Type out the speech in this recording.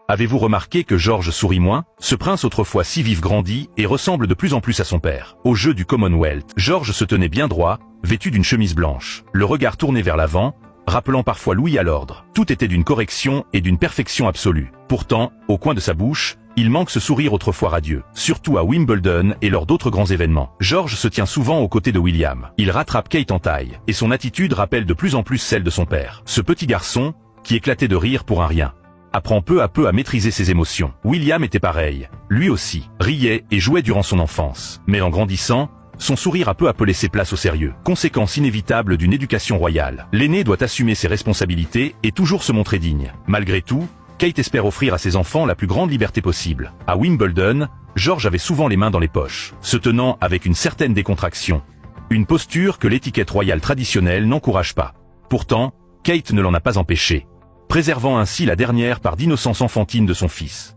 Avez-vous remarqué que George sourit moins? Ce prince autrefois si vif grandit et ressemble de plus en plus à son père. Au jeu du Commonwealth, George se tenait bien droit, vêtu d'une chemise blanche, le regard tourné vers l'avant, rappelant parfois Louis à l'ordre. Tout était d'une correction et d'une perfection absolue. Pourtant, au coin de sa bouche, il manque ce sourire autrefois radieux, surtout à Wimbledon et lors d'autres grands événements. George se tient souvent aux côtés de William. Il rattrape Kate en taille, et son attitude rappelle de plus en plus celle de son père. Ce petit garçon, qui éclatait de rire pour un rien, apprend peu à peu à maîtriser ses émotions. William était pareil, lui aussi, riait et jouait durant son enfance. Mais en grandissant, son sourire a peu à peu laissé place au sérieux. Conséquence inévitable d'une éducation royale. L'aîné doit assumer ses responsabilités et toujours se montrer digne. Malgré tout, Kate espère offrir à ses enfants la plus grande liberté possible. À Wimbledon, George avait souvent les mains dans les poches, se tenant avec une certaine décontraction. Une posture que l'étiquette royale traditionnelle n'encourage pas. Pourtant, Kate ne l'en a pas empêché, préservant ainsi la dernière part d'innocence enfantine de son fils.